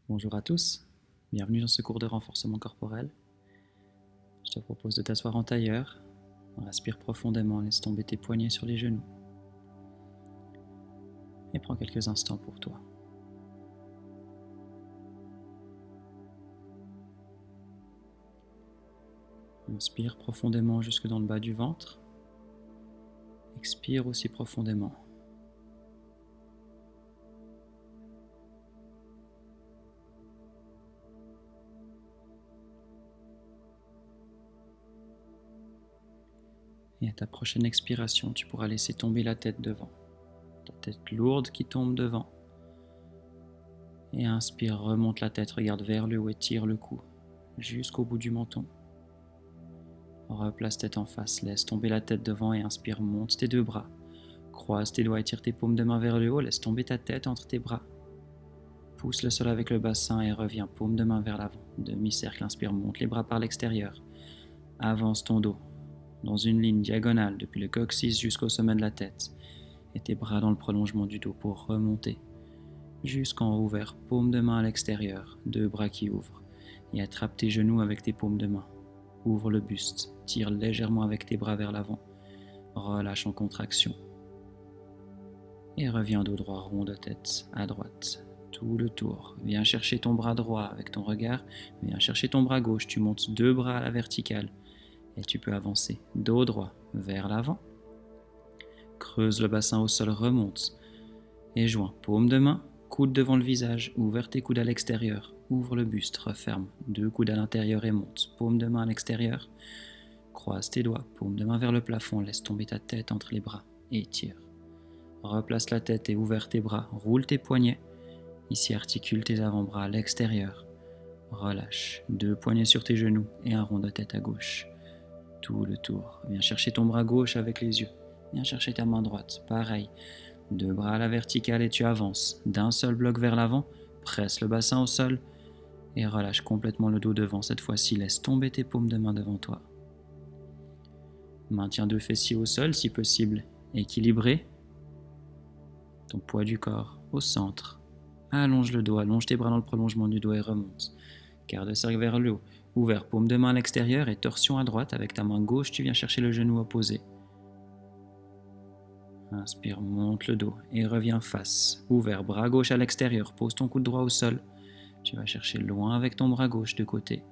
Bonjour à tous, bienvenue dans ce cours de renforcement corporel. Je te propose de t'asseoir en tailleur. Respire profondément, laisse tomber tes poignets sur les genoux. Et prends quelques instants pour toi. Inspire profondément jusque dans le bas du ventre. Expire aussi profondément. Et à ta prochaine expiration, tu pourras laisser tomber la tête devant. Ta tête lourde qui tombe devant. Et inspire, remonte la tête, regarde vers le haut et tire le cou jusqu'au bout du menton. Replace tête en face, laisse tomber la tête devant et inspire, monte tes deux bras. Croise tes doigts et tire tes paumes de main vers le haut, laisse tomber ta tête entre tes bras. Pousse le sol avec le bassin et reviens, paume de main vers l'avant. Demi-cercle, inspire, monte les bras par l'extérieur. Avance ton dos dans une ligne diagonale depuis le coccyx jusqu'au sommet de la tête. Et tes bras dans le prolongement du dos pour remonter jusqu'en haut ouvert, paume de main à l'extérieur, deux bras qui ouvrent. Et attrape tes genoux avec tes paumes de main. Ouvre le buste, tire légèrement avec tes bras vers l'avant. Relâche en contraction. Et reviens dos droit, rond de tête à droite. Tout le tour. Viens chercher ton bras droit avec ton regard. Viens chercher ton bras gauche. Tu montes deux bras à la verticale. Et tu peux avancer dos droit vers l'avant. Creuse le bassin au sol, remonte. Et joins paume de main, coude devant le visage. Ouvre tes coudes à l'extérieur. Ouvre le buste, referme. Deux coudes à l'intérieur et monte. Paume de main à l'extérieur. Croise tes doigts. Paume de main vers le plafond. Laisse tomber ta tête entre les bras. Et tire. Replace la tête et ouvre tes bras, roule tes poignets. Ici, articule tes avant-bras à l'extérieur. Relâche, deux poignets sur tes genoux et un rond de tête à gauche. Tout le tour. Viens chercher ton bras gauche avec les yeux. Viens chercher ta main droite. Pareil. Deux bras à la verticale et tu avances. D'un seul bloc vers l'avant. Presse le bassin au sol et relâche complètement le dos devant. Cette fois-ci, laisse tomber tes paumes de main devant toi. Maintiens deux fessiers au sol si possible. Équilibré. Ton poids du corps au centre. Allonge le dos, allonge tes bras dans le prolongement du dos et remonte. Quart de cercle vers le haut. Ouvert, paume de main à l'extérieur et torsion à droite. Avec ta main gauche, tu viens chercher le genou opposé. Inspire, monte le dos et reviens face. Ouvert, bras gauche à l'extérieur. Pose ton coude droit au sol. Tu vas chercher loin avec ton bras gauche de côté.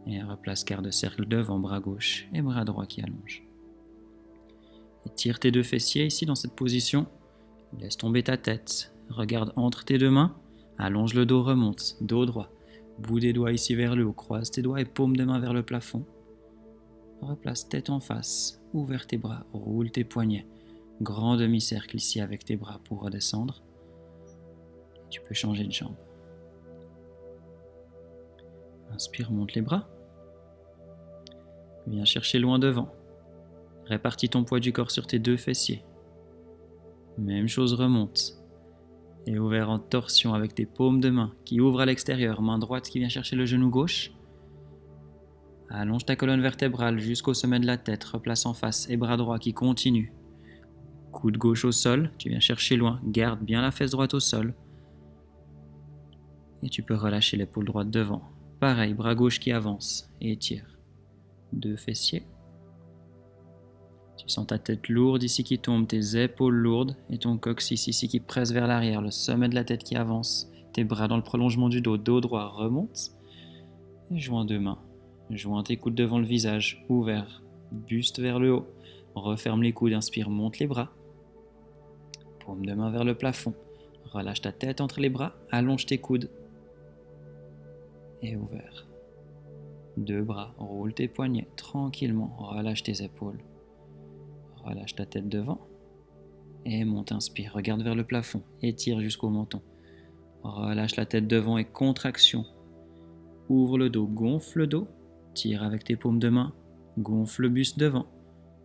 Et replace quart de cercle devant, bras gauche et bras droit qui allonge. Et tire tes deux fessiers ici dans cette position. Laisse tomber ta tête, regarde entre tes deux mains, allonge le dos, remonte, dos droit, bout des doigts ici vers le haut, croise tes doigts et paume de main vers le plafond. Replace tête en face, ouvre tes bras, roule tes poignets, grand demi-cercle ici avec tes bras pour redescendre. Tu peux changer de jambe. Inspire, monte les bras. Viens chercher loin devant. Répartis ton poids du corps sur tes deux fessiers. Même chose, remonte. Et ouvert en torsion avec tes paumes de main qui ouvrent à l'extérieur, main droite qui vient chercher le genou gauche. Allonge ta colonne vertébrale jusqu'au sommet de la tête, replace en face et bras droit qui continue. Coude gauche au sol, tu viens chercher loin, garde bien la fesse droite au sol. Et tu peux relâcher l'épaule droite devant. Pareil, bras gauche qui avance et étire. Deux fessiers. Tu sens ta tête lourde ici qui tombe, tes épaules lourdes et ton coccyx ici qui presse vers l'arrière, le sommet de la tête qui avance, tes bras dans le prolongement du dos, dos droit remonte et joins deux mains. Joins tes coudes devant le visage, ouvert, buste vers le haut, referme les coudes, inspire, monte les bras, paume de main vers le plafond, relâche ta tête entre les bras, allonge tes coudes et ouvert. Deux bras, roule tes poignets tranquillement, relâche tes épaules. Relâche ta tête devant et monte, inspire, regarde vers le plafond, étire jusqu'au menton. Relâche la tête devant et contraction. Ouvre le dos, gonfle le dos, tire avec tes paumes de main, gonfle le buste devant.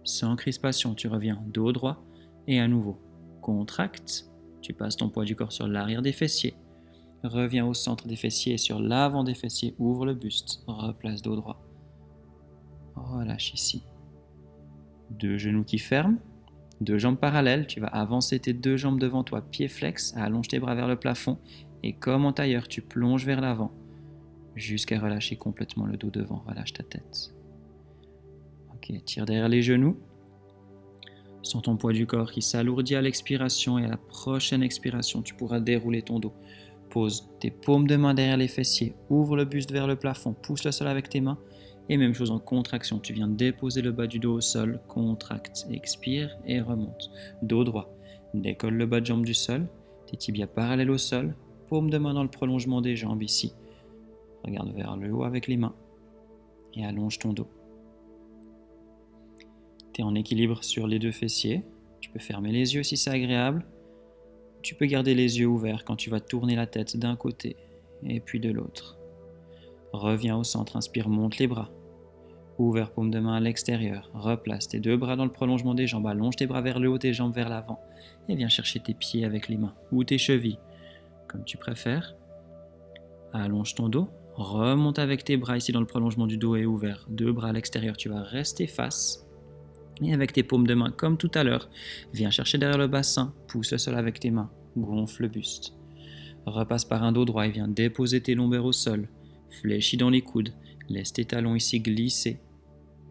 Sans crispation, tu reviens dos droit et à nouveau. Contracte, tu passes ton poids du corps sur l'arrière des fessiers. Reviens au centre des fessiers et sur l'avant des fessiers, ouvre le buste, replace dos droit. Relâche ici. Deux genoux qui ferment, deux jambes parallèles, tu vas avancer tes deux jambes devant toi, pieds flex, allonge tes bras vers le plafond et comme en tailleur, tu plonges vers l'avant jusqu'à relâcher complètement le dos devant. Relâche ta tête. Ok, tire derrière les genoux. Sens ton poids du corps qui s'alourdit à l'expiration et à la prochaine expiration, tu pourras dérouler ton dos. Pose tes paumes de main derrière les fessiers, ouvre le buste vers le plafond, pousse le sol avec tes mains. Et même chose en contraction, tu viens déposer le bas du dos au sol, contracte, expire et remonte. Dos droit, décolle le bas de jambe du sol, tes tibias parallèles au sol, paumes de main dans le prolongement des jambes ici. Regarde vers le haut avec les mains et allonge ton dos. Tu es en équilibre sur les deux fessiers, tu peux fermer les yeux si c'est agréable. Tu peux garder les yeux ouverts quand tu vas tourner la tête d'un côté et puis de l'autre. Reviens au centre, inspire, monte les bras. Ouvert, paume de main à l'extérieur. Replace tes deux bras dans le prolongement des jambes. Allonge tes bras vers le haut, tes jambes vers l'avant. Et viens chercher tes pieds avec les mains ou tes chevilles, comme tu préfères. Allonge ton dos. Remonte avec tes bras ici dans le prolongement du dos et ouvert. Deux bras à l'extérieur, tu vas rester face. Et avec tes paumes de main, comme tout à l'heure, viens chercher derrière le bassin. Pousse le sol avec tes mains. Gonfle le buste. Repasse par un dos droit et viens déposer tes lombaires au sol. Fléchis dans les coudes. Laisse tes talons ici glisser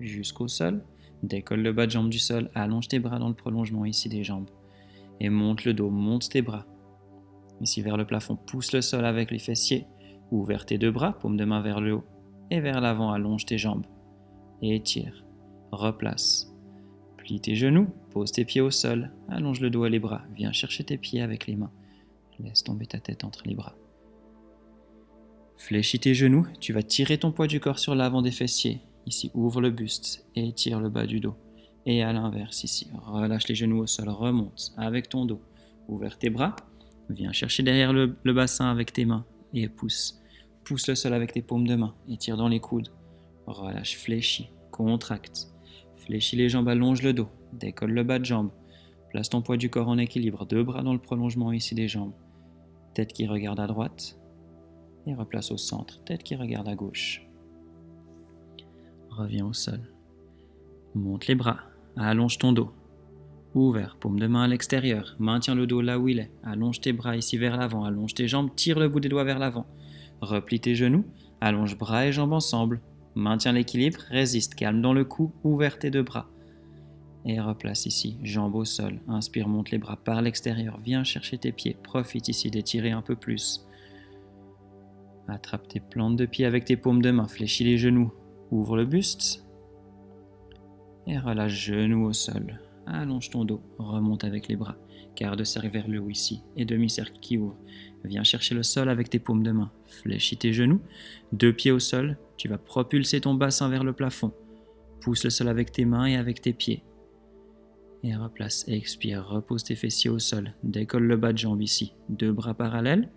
jusqu'au sol. Décolle le bas de jambe du sol. Allonge tes bras dans le prolongement ici des jambes. Et monte le dos, monte tes bras. Ici vers le plafond, pousse le sol avec les fessiers. Ouvre tes deux bras, paume de main vers le haut. Et vers l'avant, allonge tes jambes. Et étire. Replace. Plie tes genoux, pose tes pieds au sol. Allonge le dos et les bras. Viens chercher tes pieds avec les mains. Laisse tomber ta tête entre les bras. Fléchis tes genoux, tu vas tirer ton poids du corps sur l'avant des fessiers. Ici, ouvre le buste et étire le bas du dos. Et à l'inverse, ici, relâche les genoux au sol, remonte avec ton dos. Ouvre tes bras, viens chercher derrière le bassin avec tes mains et pousse. Pousse le sol avec tes paumes de main, étire dans les coudes. Relâche, fléchis, contracte. Fléchis les jambes, allonge le dos, décolle le bas de jambe. Place ton poids du corps en équilibre, deux bras dans le prolongement ici des jambes. Tête qui regarde à droite et replace au centre, tête qui regarde à gauche. Reviens au sol. Monte les bras, allonge ton dos. Ouvert, paume de main à l'extérieur, maintiens le dos là où il est. Allonge tes bras ici vers l'avant, allonge tes jambes, tire le bout des doigts vers l'avant. Replie tes genoux, allonge bras et jambes ensemble. Maintiens l'équilibre, résiste, calme dans le cou, ouvert tes deux bras. Et replace ici, jambes au sol. Inspire, monte les bras par l'extérieur. Viens chercher tes pieds. Profite ici d'étirer un peu plus. Attrape tes plantes de pied avec tes paumes de main. Fléchis les genoux. Ouvre le buste. Et relâche genoux au sol. Allonge ton dos. Remonte avec les bras. Quart de cercle vers le haut ici. Et demi-cercle qui ouvre. Viens chercher le sol avec tes paumes de main. Fléchis tes genoux. Deux pieds au sol. Tu vas propulser ton bassin vers le plafond. Pousse le sol avec tes mains et avec tes pieds. Et replace, expire, repose tes fessiers au sol, décolle le bas de jambe ici, deux bras parallèles.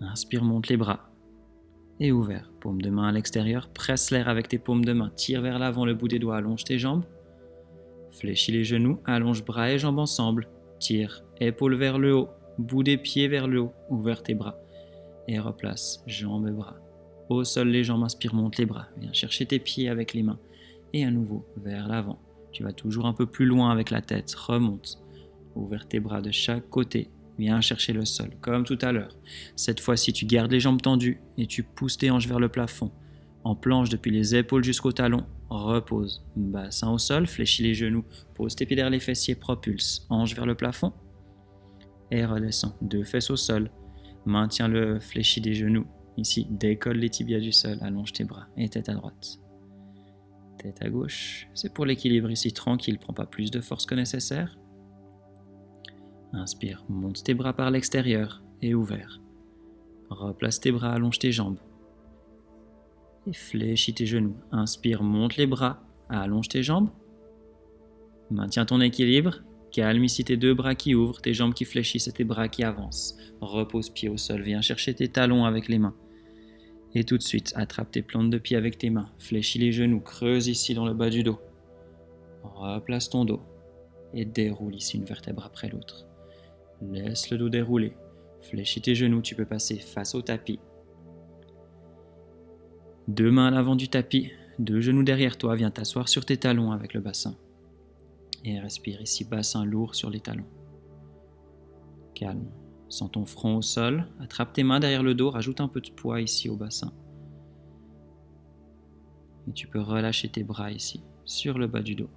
Inspire, monte les bras. Et ouvert, paume de main à l'extérieur, presse l'air avec tes paumes de main, tire vers l'avant le bout des doigts, allonge tes jambes. Fléchis les genoux, allonge bras et jambes ensemble, tire, épaules vers le haut, bout des pieds vers le haut, ouvert tes bras. Et replace, jambes et bras. Au sol les jambes, inspire, monte les bras, viens chercher tes pieds avec les mains. Et à nouveau, vers l'avant. Tu vas toujours un peu plus loin avec la tête. Remonte. Ouvre tes bras de chaque côté. Viens chercher le sol, comme tout à l'heure. Cette fois-ci, tu gardes les jambes tendues et tu pousses tes hanches vers le plafond. En planche depuis les épaules jusqu'au talon. Repose. Bassin au sol, fléchis les genoux. Pose tes pieds derrière les fessiers, propulse. Hanches vers le plafond. Et redescends. Deux fesses au sol. Maintiens le fléchi des genoux. Ici, décolle les tibias du sol. Allonge tes bras et tête à droite. Tête à gauche, c'est pour l'équilibre ici, tranquille, prends pas plus de force que nécessaire. Inspire, monte tes bras par l'extérieur et ouvert. Replace tes bras, allonge tes jambes. Et fléchis tes genoux. Inspire, monte les bras, allonge tes jambes. Maintiens ton équilibre, calme ici tes deux bras qui ouvrent, tes jambes qui fléchissent et tes bras qui avancent. Repose pied au sol, viens chercher tes talons avec les mains. Et tout de suite, attrape tes plantes de pied avec tes mains, fléchis les genoux, creuse ici dans le bas du dos. Replace ton dos et déroule ici une vertèbre après l'autre. Laisse le dos dérouler, fléchis tes genoux, tu peux passer face au tapis. Deux mains à l'avant du tapis, deux genoux derrière toi, viens t'asseoir sur tes talons avec le bassin. Et respire ici, bassin lourd sur les talons. Calme. Sens ton front au sol, attrape tes mains derrière le dos, rajoute un peu de poids ici au bassin. Et tu peux relâcher tes bras ici, sur le bas du dos.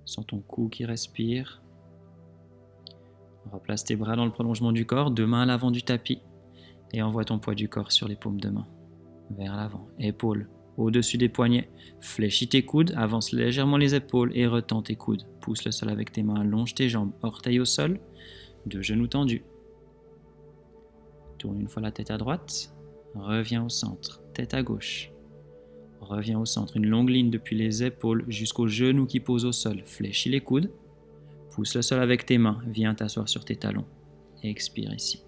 Sens ton cou qui respire. Replace tes bras dans le prolongement du corps, deux mains à l'avant du tapis. Et envoie ton poids du corps sur les paumes de main. Vers l'avant, épaules au-dessus des poignets. Fléchis tes coudes, avance légèrement les épaules et retends tes coudes. Pousse le sol avec tes mains, allonge tes jambes, orteils au sol, deux genoux tendus. Tourne une fois la tête à droite, reviens au centre, tête à gauche. Reviens au centre, une longue ligne depuis les épaules jusqu'aux genoux qui posent au sol. Fléchis les coudes, pousse le sol avec tes mains, viens t'asseoir sur tes talons. Expire ici.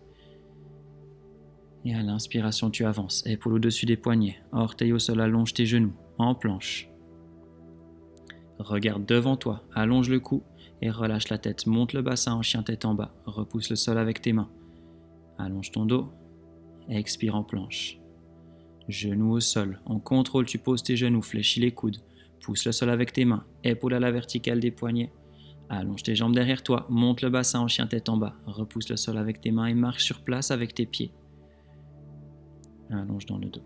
Et à l'inspiration, tu avances, épaules au-dessus des poignets, orteils au sol, allonge tes genoux, en planche. Regarde devant toi, allonge le cou et relâche la tête. Monte le bassin en chien tête en bas, repousse le sol avec tes mains. Allonge ton dos, expire en planche. Genoux au sol, en contrôle, tu poses tes genoux, fléchis les coudes, pousse le sol avec tes mains, épaules à la verticale des poignets. Allonge tes jambes derrière toi, monte le bassin en chien tête en bas, repousse le sol avec tes mains et marche sur place avec tes pieds. Allonge dans le dos.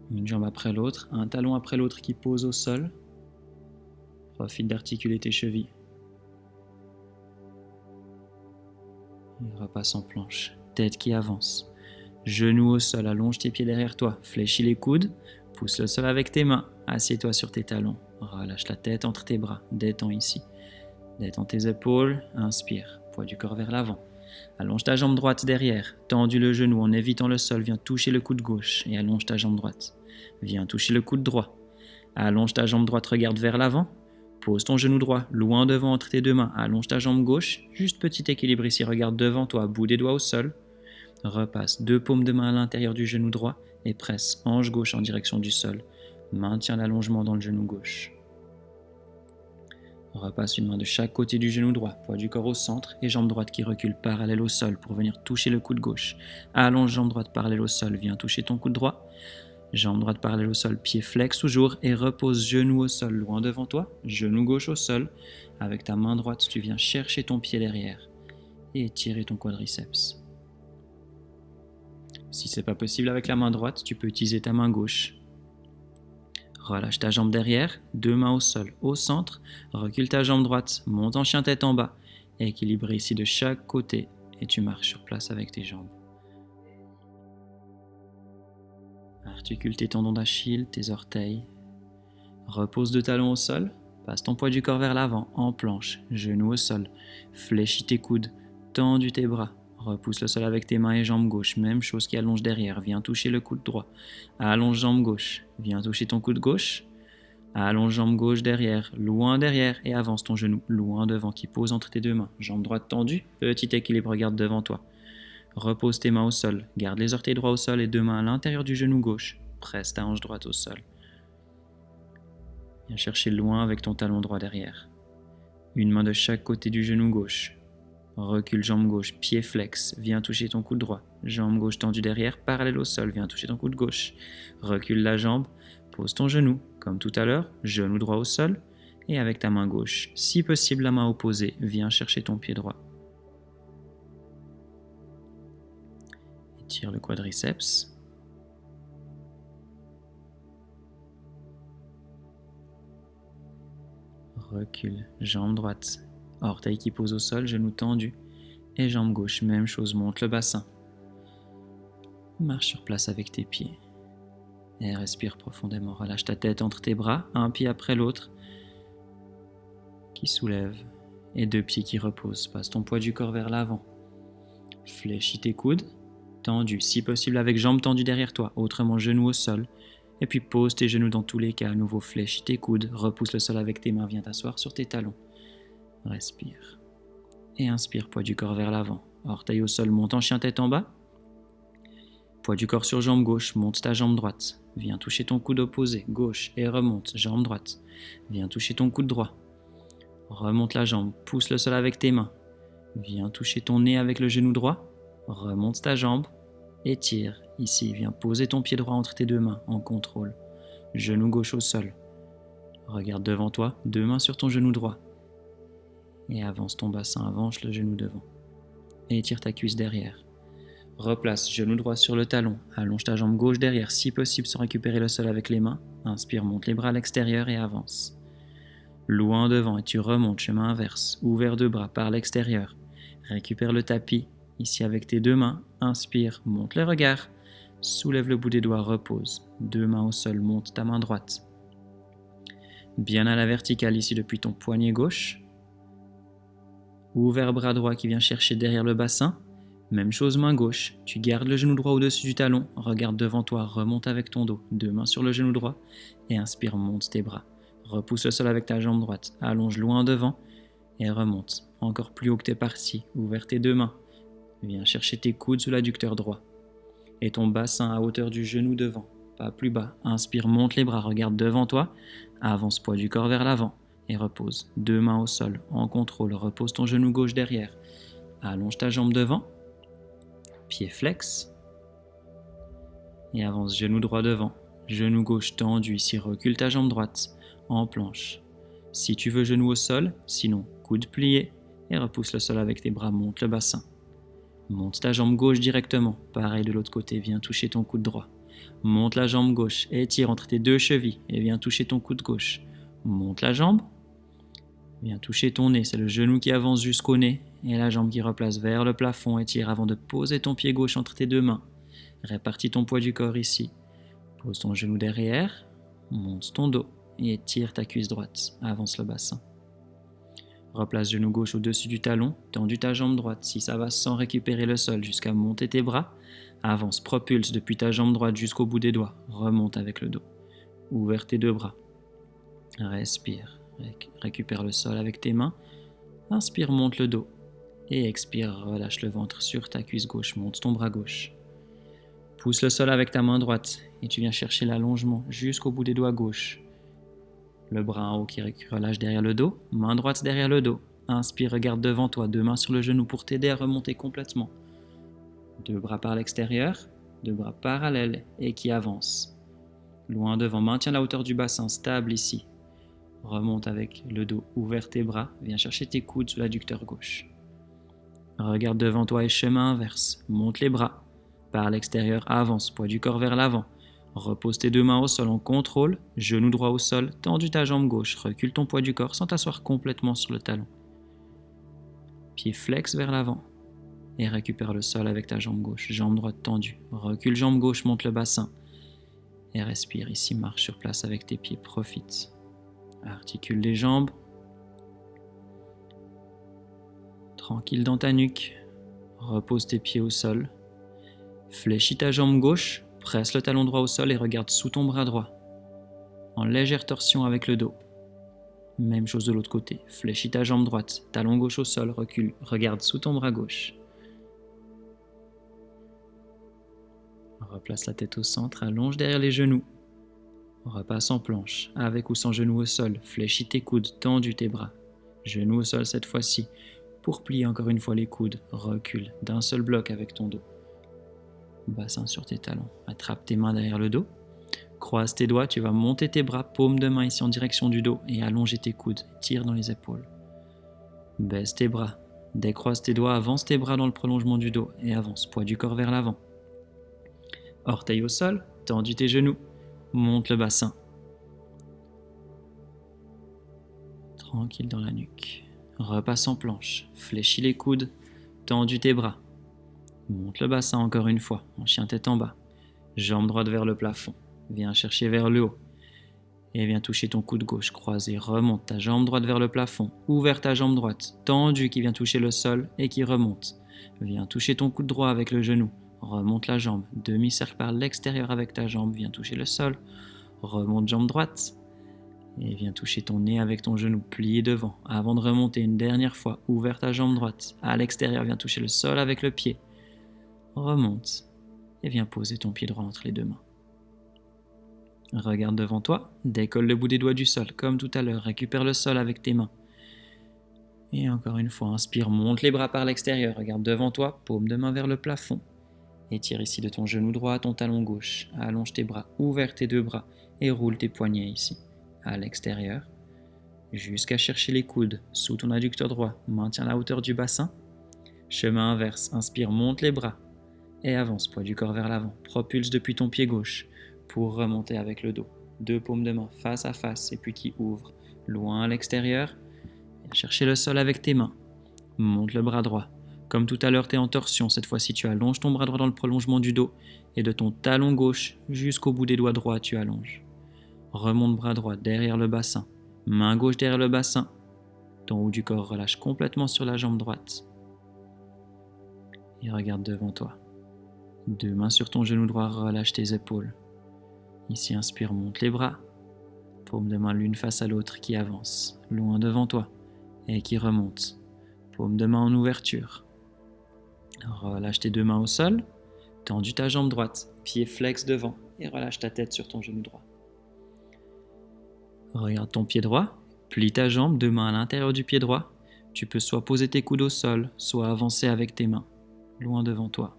Une jambe après l'autre, un talon après l'autre qui pose au sol. Profite d'articuler tes chevilles. Et repasse en planche. Tête qui avance. Genoux au sol, allonge tes pieds derrière toi. Fléchis les coudes, pousse le sol avec tes mains. Assieds-toi sur tes talons. Relâche la tête entre tes bras. Détends ici. Détends tes épaules. Inspire. Poids du corps vers l'avant. Allonge ta jambe droite derrière, tendu le genou en évitant le sol, viens toucher le coude gauche et allonge ta jambe droite. Viens toucher le coude droit. Allonge ta jambe droite, regarde vers l'avant. Pose ton genou droit, loin devant entre tes deux mains. Allonge ta jambe gauche, juste petit équilibre ici, regarde devant toi, bout des doigts au sol. Repasse deux paumes de main à l'intérieur du genou droit et presse hanche gauche en direction du sol. Maintiens l'allongement dans le genou gauche. Repasse une main de chaque côté du genou droit, poids du corps au centre et jambe droite qui recule parallèle au sol pour venir toucher le coude gauche. Allonge jambe droite parallèle au sol, viens toucher ton coude droit. Jambe droite parallèle au sol, pied flex toujours et repose genou au sol loin devant toi, genou gauche au sol. Avec ta main droite, tu viens chercher ton pied derrière et étirer ton quadriceps. Si ce n'est pas possible avec la main droite, tu peux utiliser ta main gauche. Relâche ta jambe derrière, deux mains au sol, au centre, recule ta jambe droite, monte en chien tête en bas, équilibre ici de chaque côté et tu marches sur place avec tes jambes. Articule tes tendons d'Achille, tes orteils. Repose deux talons au sol, passe ton poids du corps vers l'avant, en planche, genoux au sol, fléchis tes coudes, tendus tes bras. Repousse le sol avec tes mains et jambes gauche, même chose qui allonge derrière, viens toucher le coude droit. Allonge jambe gauche, viens toucher ton coude gauche. Allonge jambe gauche derrière, loin derrière et avance ton genou, loin devant qui pose entre tes deux mains. Jambe droite tendue, petit équilibre, regarde devant toi. Repose tes mains au sol, garde les orteils droits au sol et deux mains à l'intérieur du genou gauche. Presse ta hanche droite au sol. Viens chercher loin avec ton talon droit derrière. Une main de chaque côté du genou gauche. Recule jambe gauche, pied flex, viens toucher ton coude droit. Jambe gauche tendue derrière, parallèle au sol, viens toucher ton coude gauche. Recule la jambe, pose ton genou, comme tout à l'heure, genou droit au sol. Et avec ta main gauche, si possible la main opposée, viens chercher ton pied droit. Étire le quadriceps. Recule, jambe droite. Orteil qui pose au sol, genou tendu. Et jambe gauche, même chose, monte le bassin. Marche sur place avec tes pieds. Et respire profondément. Relâche ta tête entre tes bras, un pied après l'autre, qui soulève. Et deux pieds qui reposent. Passe ton poids du corps vers l'avant. Fléchis tes coudes, tendus, si possible avec jambes tendues derrière toi, autrement genoux au sol. Et puis pose tes genoux dans tous les cas. À nouveau, fléchis tes coudes, repousse le sol avec tes mains, viens t'asseoir sur tes talons. Respire. Et inspire, poids du corps vers l'avant. Orteil au sol, monte en chien tête en bas. Poids du corps sur jambe gauche, monte ta jambe droite. Viens toucher ton coude opposé, gauche, et remonte, jambe droite. Viens toucher ton coude droit. Remonte la jambe, pousse le sol avec tes mains. Viens toucher ton nez avec le genou droit. Remonte ta jambe. Étire. Ici, viens poser ton pied droit entre tes deux mains, en contrôle. Genou gauche au sol. Regarde devant toi, 2 mains sur ton genou droit. Et avance ton bassin, avance le genou devant. Et étire ta cuisse derrière. Replace genou droit sur le talon, allonge ta jambe gauche derrière, si possible sans récupérer le sol avec les mains. Inspire, monte les bras à l'extérieur et avance. Loin devant et tu remontes, chemin inverse, ouvert de bras par l'extérieur. Récupère le tapis, ici avec tes 2 mains. Inspire, monte le regard. Soulève le bout des doigts, repose. 2 mains au sol, monte ta main droite. Bien à la verticale ici depuis ton poignet gauche. Ouvert bras droit qui vient chercher derrière le bassin. Même chose main gauche, tu gardes le genou droit au-dessus du talon, regarde devant toi, remonte avec ton dos, 2 mains sur le genou droit et inspire, monte tes bras. Repousse le sol avec ta jambe droite, allonge loin devant et remonte, encore plus haut que t'es parti, ouvert tes 2 mains. Viens chercher tes coudes sous l'adducteur droit et ton bassin à hauteur du genou devant, pas plus bas. Inspire, monte les bras, regarde devant toi, avance poids du corps vers l'avant et repose. 2 mains au sol, en contrôle, repose ton genou gauche derrière, allonge ta jambe devant. Pied flex et avance genou droit devant, genou gauche tendu, ici recule ta jambe droite en planche. Si tu veux genou au sol, sinon coude plié et repousse le sol avec tes bras, monte le bassin. Monte ta jambe gauche directement, pareil de l'autre côté, viens toucher ton coude droit. Monte la jambe gauche, étire entre tes 2 chevilles et viens toucher ton coude gauche. Monte la jambe, viens toucher ton nez, c'est le genou qui avance jusqu'au nez et la jambe qui replace vers le plafond, étire avant de poser ton pied gauche entre tes 2 mains. Répartis ton poids du corps ici. Pose ton genou derrière, monte ton dos et étire ta cuisse droite, avance le bassin. Replace genou gauche au-dessus du talon, tendu ta jambe droite, si ça va sans récupérer le sol jusqu'à monter tes bras. Avance, propulse depuis ta jambe droite jusqu'au bout des doigts, remonte avec le dos. Ouvre tes 2 bras. Respire. Récupère le sol avec tes mains. Inspire, monte le dos. Et expire, relâche le ventre sur ta cuisse gauche, monte ton bras gauche. Pousse le sol avec ta main droite et tu viens chercher l'allongement jusqu'au bout des doigts gauche. Le bras en haut qui relâche derrière le dos, main droite derrière le dos. Inspire, regarde devant toi, 2 mains sur le genou pour t'aider à remonter complètement. 2 bras par l'extérieur, 2 bras parallèles et qui avancent. Loin devant, maintiens la hauteur du bassin, stable ici. Remonte avec le dos ouvert tes bras, viens chercher tes coudes sous l'adducteur gauche. Regarde devant toi et chemin inverse, monte les bras. Par l'extérieur, avance, poids du corps vers l'avant. Repose tes 2 mains au sol en contrôle, genou droit au sol, tendu ta jambe gauche, recule ton poids du corps sans t'asseoir complètement sur le talon. Pied flex vers l'avant et récupère le sol avec ta jambe gauche, jambe droite tendue. Recule jambe gauche, monte le bassin et respire ici, marche sur place avec tes pieds, profite. Articule les jambes. Tranquille dans ta nuque. Repose tes pieds au sol. Fléchis ta jambe gauche, presse le talon droit au sol et regarde sous ton bras droit. En légère torsion avec le dos. Même chose de l'autre côté. Fléchis ta jambe droite, talon gauche au sol, recule, regarde sous ton bras gauche. Replace la tête au centre, allonge derrière les genoux. Repasse en planche, avec ou sans genou au sol, fléchis tes coudes, tendus tes bras. Genoux au sol cette fois-ci, pour plier encore une fois les coudes, recule d'un seul bloc avec ton dos. Bassin sur tes talons, attrape tes mains derrière le dos, croise tes doigts, tu vas monter tes bras, paume de main ici en direction du dos et allonger tes coudes, tire dans les épaules. Baisse tes bras, décroise tes doigts, avance tes bras dans le prolongement du dos et avance, poids du corps vers l'avant. Orteils au sol, tendu tes genoux. Monte le bassin. Tranquille dans la nuque. Repasse en planche. Fléchis les coudes. Tendu tes bras. Monte le bassin encore une fois, en chien tête en bas. Jambe droite vers le plafond. Viens chercher vers le haut. Et viens toucher ton coude gauche croisé. Remonte ta jambe droite vers le plafond. Ouvre ta jambe droite. Tendue qui vient toucher le sol et qui remonte. Viens toucher ton coude droit avec le genou. Remonte la jambe, demi-cercle par l'extérieur avec ta jambe, viens toucher le sol, remonte jambe droite et viens toucher ton nez avec ton genou, plié devant. Avant de remonter une dernière fois, ouvre ta jambe droite, à l'extérieur, viens toucher le sol avec le pied, remonte et viens poser ton pied droit entre les 2 mains. Regarde devant toi, décolle le bout des doigts du sol, comme tout à l'heure, récupère le sol avec tes mains. Et encore une fois, inspire, monte les bras par l'extérieur, regarde devant toi, paume de main vers le plafond. Étire ici de ton genou droit à ton talon gauche. Allonge tes bras, ouvre tes 2 bras et roule tes poignets ici. à l'extérieur, jusqu'à chercher les coudes sous ton adducteur droit. Maintiens la hauteur du bassin. Chemin inverse, inspire, monte les bras et avance, poids du corps vers l'avant. Propulse depuis ton pied gauche pour remonter avec le dos. 2 paumes de main face à face et puis qui ouvre loin à l'extérieur. Viens chercher le sol avec tes mains. Monte le bras droit. Comme tout à l'heure, tu es en torsion. Cette fois-ci, tu allonges ton bras droit dans le prolongement du dos et de ton talon gauche jusqu'au bout des doigts droits, tu allonges. Remonte bras droit derrière le bassin. Main gauche derrière le bassin. Ton haut du corps relâche complètement sur la jambe droite. Et regarde devant toi. 2 mains sur ton genou droit, relâche tes épaules. Ici, inspire, monte les bras. Paume de main l'une face à l'autre qui avance, loin devant toi, et qui remonte. Paume de main en ouverture. Relâche tes 2 mains au sol. Tendu ta jambe droite, pied flex devant, et relâche ta tête sur ton genou droit. Regarde ton pied droit, plie ta jambe, 2 mains à l'intérieur du pied droit. Tu peux soit poser tes coudes au sol, soit avancer avec tes mains, loin devant toi.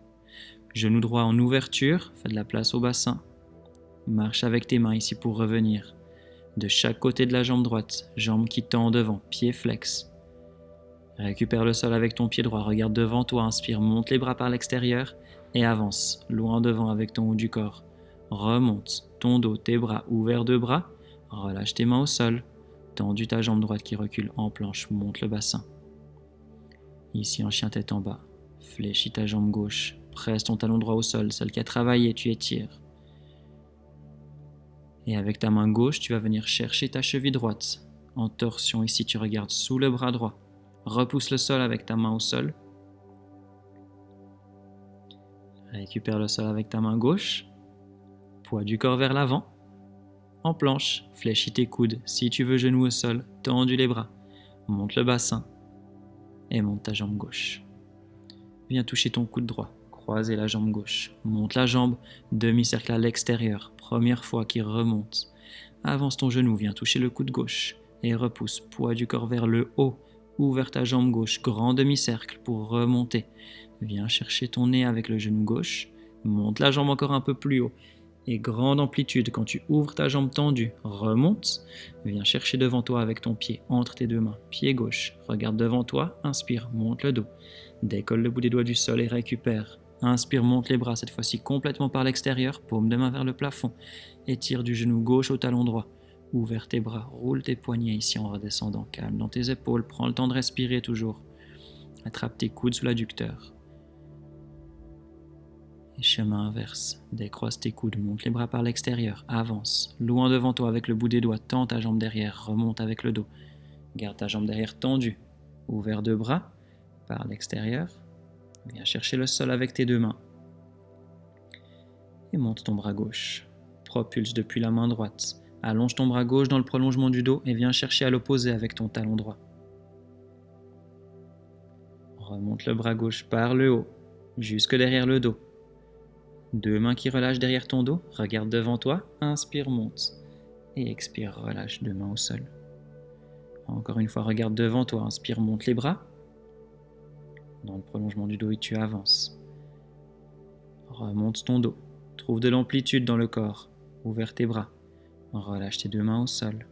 Genou droit en ouverture, fais de la place au bassin. Marche avec tes mains ici pour revenir. De chaque côté de la jambe droite, jambe qui tend devant, pied flex. Récupère le sol avec ton pied droit, regarde devant toi, inspire, monte les bras par l'extérieur et avance, loin devant avec ton haut du corps. Remonte ton dos, tes bras ouverts de bras, relâche tes mains au sol, tendu ta jambe droite qui recule en planche, monte le bassin. Ici en chien tête en bas, fléchis ta jambe gauche, presse ton talon droit au sol, celle qui a travaillé, tu étires. Et avec ta main gauche, tu vas venir chercher ta cheville droite. En torsion ici, tu regardes sous le bras droit. Repousse le sol avec ta main au sol. Récupère le sol avec ta main gauche. Poids du corps vers l'avant. En planche, fléchis tes coudes. Si tu veux, genoux au sol, tendu les bras. Monte le bassin et monte ta jambe gauche. Viens toucher ton coude droit. Croisez la jambe gauche. Monte la jambe, demi-cercle à l'extérieur. Première fois qui remonte. Avance ton genou, viens toucher le coude gauche et repousse. Poids du corps vers le haut. Ouvre ta jambe gauche, grand demi-cercle pour remonter. Viens chercher ton nez avec le genou gauche. Monte la jambe encore un peu plus haut. Et grande amplitude quand tu ouvres ta jambe tendue. Remonte. Viens chercher devant toi avec ton pied entre tes 2 mains. Pied gauche. Regarde devant toi. Inspire, monte le dos. Décolle le bout des doigts du sol et récupère. Inspire, monte les bras, cette fois-ci complètement par l'extérieur. Paume de main vers le plafond. Étire du genou gauche au talon droit. Ouvre tes bras, roule tes poignets ici en redescendant. Calme dans tes épaules, prends le temps de respirer toujours. Attrape tes coudes sous l'adducteur. Et chemin inverse, décroise tes coudes, monte les bras par l'extérieur, avance, loin devant toi avec le bout des doigts, tends ta jambe derrière, remonte avec le dos. Garde ta jambe derrière tendue, ouvert 2 bras, par l'extérieur. Viens chercher le sol avec tes 2 mains. Et monte ton bras gauche. Propulse depuis la main droite. Allonge ton bras gauche dans le prolongement du dos et viens chercher à l'opposé avec ton talon droit. Remonte le bras gauche par le haut, jusque derrière le dos. 2 mains qui relâchent derrière ton dos, regarde devant toi, inspire, monte. Et expire, relâche 2 mains au sol. Encore une fois, regarde devant toi, inspire, monte les bras. Dans le prolongement du dos et tu avances. Remonte ton dos, trouve de l'amplitude dans le corps, ouvre tes bras. Relâche tes 2 mains au sol.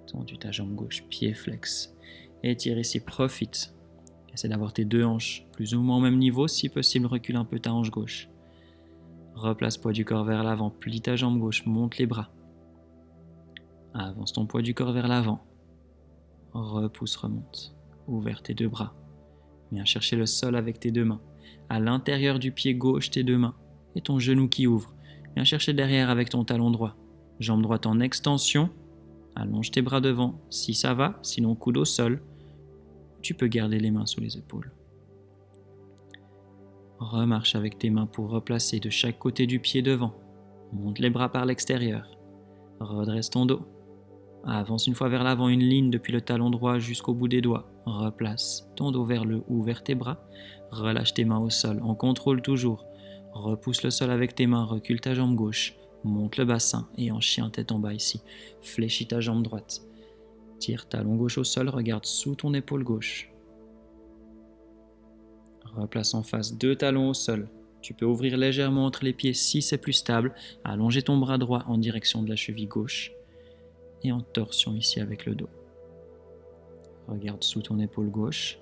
Tendu ta jambe gauche, pied flex. Étire ici, profite. Essaie d'avoir tes 2 hanches plus ou moins au même niveau. Si possible, recule un peu ta hanche gauche. Replace poids du corps vers l'avant. Plie ta jambe gauche, monte les bras. Avance ton poids du corps vers l'avant. Repousse, remonte. Ouvre tes 2 bras. Viens chercher le sol avec tes 2 mains. À l'intérieur du pied gauche, tes 2 mains. Et ton genou qui ouvre. Viens chercher derrière avec ton talon droit. Jambe droite en extension. Allonge tes bras devant, si ça va, sinon coude au sol. Tu peux garder les mains sous les épaules. Remarche avec tes mains pour replacer de chaque côté du pied devant. Monte les bras par l'extérieur. Redresse ton dos. Avance une fois vers l'avant une ligne depuis le talon droit jusqu'au bout des doigts. Replace ton dos vers le haut, vers tes bras. Relâche tes mains au sol, en contrôle toujours. Repousse le sol avec tes mains, recule ta jambe gauche. Monte le bassin et en chien tête en bas ici. Fléchis ta jambe droite. Tire talon gauche au sol, regarde sous ton épaule gauche. Replace en face 2 talons au sol. Tu peux ouvrir légèrement entre les pieds si c'est plus stable. Allonger ton bras droit en direction de la cheville gauche. et en torsion ici avec le dos. Regarde sous ton épaule gauche.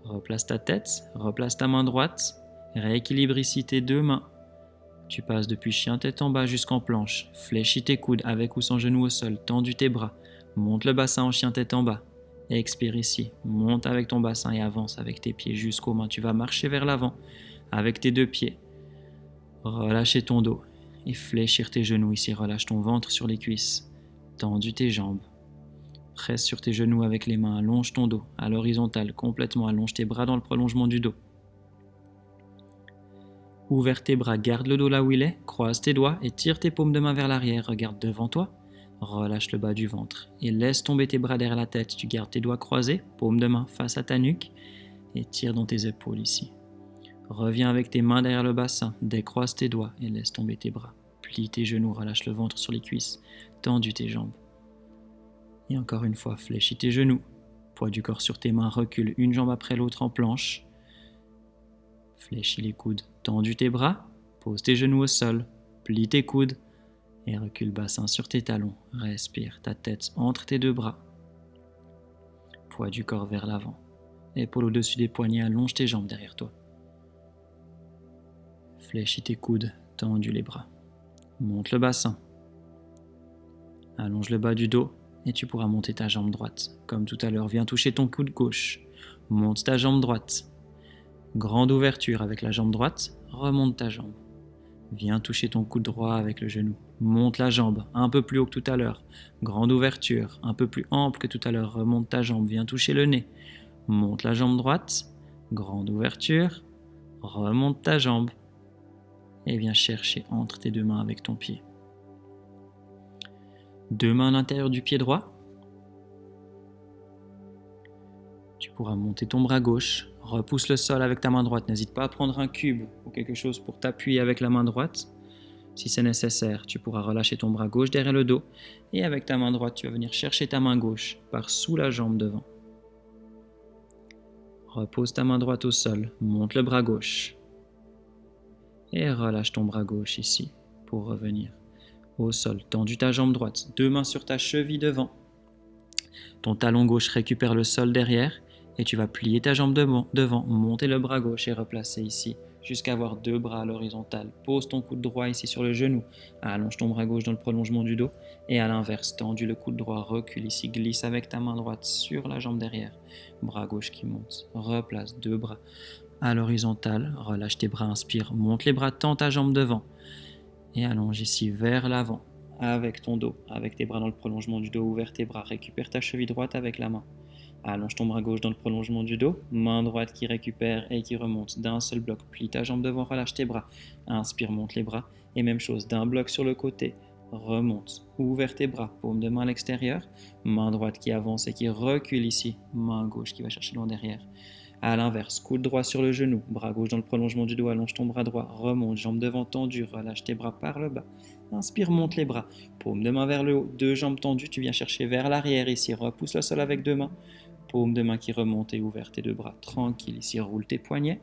Replace ta tête, replace ta main droite, rééquilibre ici tes deux mains. Tu passes depuis chien tête en bas jusqu'en planche, fléchis tes coudes avec ou sans genoux au sol, tendus tes bras, monte le bassin en chien tête en bas. Expire ici, monte avec ton bassin et avance avec tes pieds jusqu'aux mains. Tu vas marcher vers l'avant avec tes deux pieds. Relâcher ton dos et fléchir tes genoux ici, relâche ton ventre sur les cuisses, tendu tes jambes. Presse sur tes genoux avec les mains, allonge ton dos à l'horizontale, complètement allonge tes bras dans le prolongement du dos. Ouvre tes bras, garde le dos là où il est, croise tes doigts et tire tes paumes de main vers l'arrière, regarde devant toi, relâche le bas du ventre et laisse tomber tes bras derrière la tête, tu gardes tes doigts croisés, paumes de main face à ta nuque et tire dans tes épaules ici. Reviens avec tes mains derrière le bassin, décroise tes doigts et laisse tomber tes bras, plie tes genoux, relâche le ventre sur les cuisses, tendu tes jambes. Et encore une fois, fléchis tes genoux, poids du corps sur tes mains, recule une jambe après l'autre en planche. Fléchis les coudes, tendu tes bras, pose tes genoux au sol, plie tes coudes et recule bassin sur tes talons. Respire, ta tête entre tes deux bras. Poids du corps vers l'avant. Épaules au-dessus des poignets, allonge tes jambes derrière toi. Fléchis tes coudes, tendu les bras. Monte le bassin. Allonge le bas du dos. Et tu pourras monter ta jambe droite. Comme tout à l'heure, viens toucher ton coude gauche. Monte ta jambe droite. Grande ouverture avec la jambe droite, remonte ta jambe. Viens toucher ton coude droit avec le genou. Monte la jambe, un peu plus haut que tout à l'heure. Grande ouverture, un peu plus ample que tout à l'heure. Remonte ta jambe, viens toucher le nez. Monte la jambe droite. Grande ouverture. Remonte ta jambe. Et viens chercher entre tes deux mains avec ton pied. Deux mains à l'intérieur du pied droit. Tu pourras monter ton bras gauche. Repousse le sol avec ta main droite. N'hésite pas à prendre un cube ou quelque chose pour t'appuyer avec la main droite. Si c'est nécessaire, tu pourras relâcher ton bras gauche derrière le dos. Et avec ta main droite, tu vas venir chercher ta main gauche par sous la jambe devant. Repose ta main droite au sol. Monte le bras gauche. Et relâche ton bras gauche ici pour revenir au sol. Tendu ta jambe droite. Deux mains sur ta cheville devant. Ton talon gauche récupère le sol derrière. Et tu vas plier ta jambe devant, monter le bras gauche et replacer ici, jusqu'à avoir deux bras à l'horizontale. Pose ton coude droit ici sur le genou, allonge ton bras gauche dans le prolongement du dos, et à l'inverse, tendu le coude droit, recule ici, glisse avec ta main droite sur la jambe derrière, bras gauche qui monte, replace deux bras à l'horizontale, relâche tes bras, inspire, monte les bras, tends ta jambe devant, et allonge ici vers l'avant, avec ton dos, avec tes bras dans le prolongement du dos, ouvert tes bras, récupère ta cheville droite avec la main. Allonge ton bras gauche dans le prolongement du dos, main droite qui récupère et qui remonte d'un seul bloc. Plie ta jambe devant, relâche tes bras. Inspire, monte les bras. Et même chose, d'un bloc sur le côté, remonte. Ouvre tes bras, paume de main à l'extérieur. Main droite qui avance et qui recule ici. Main gauche qui va chercher loin derrière. À l'inverse, coude droit sur le genou, bras gauche dans le prolongement du dos, allonge ton bras droit, remonte, jambe devant tendue, relâche tes bras par le bas. Inspire, monte les bras, paume de main vers le haut, deux jambes tendues, tu viens chercher vers l'arrière ici, repousse le sol avec deux mains. Paume de main qui remonte et ouvert tes deux bras. Tranquille, ici roule tes poignets.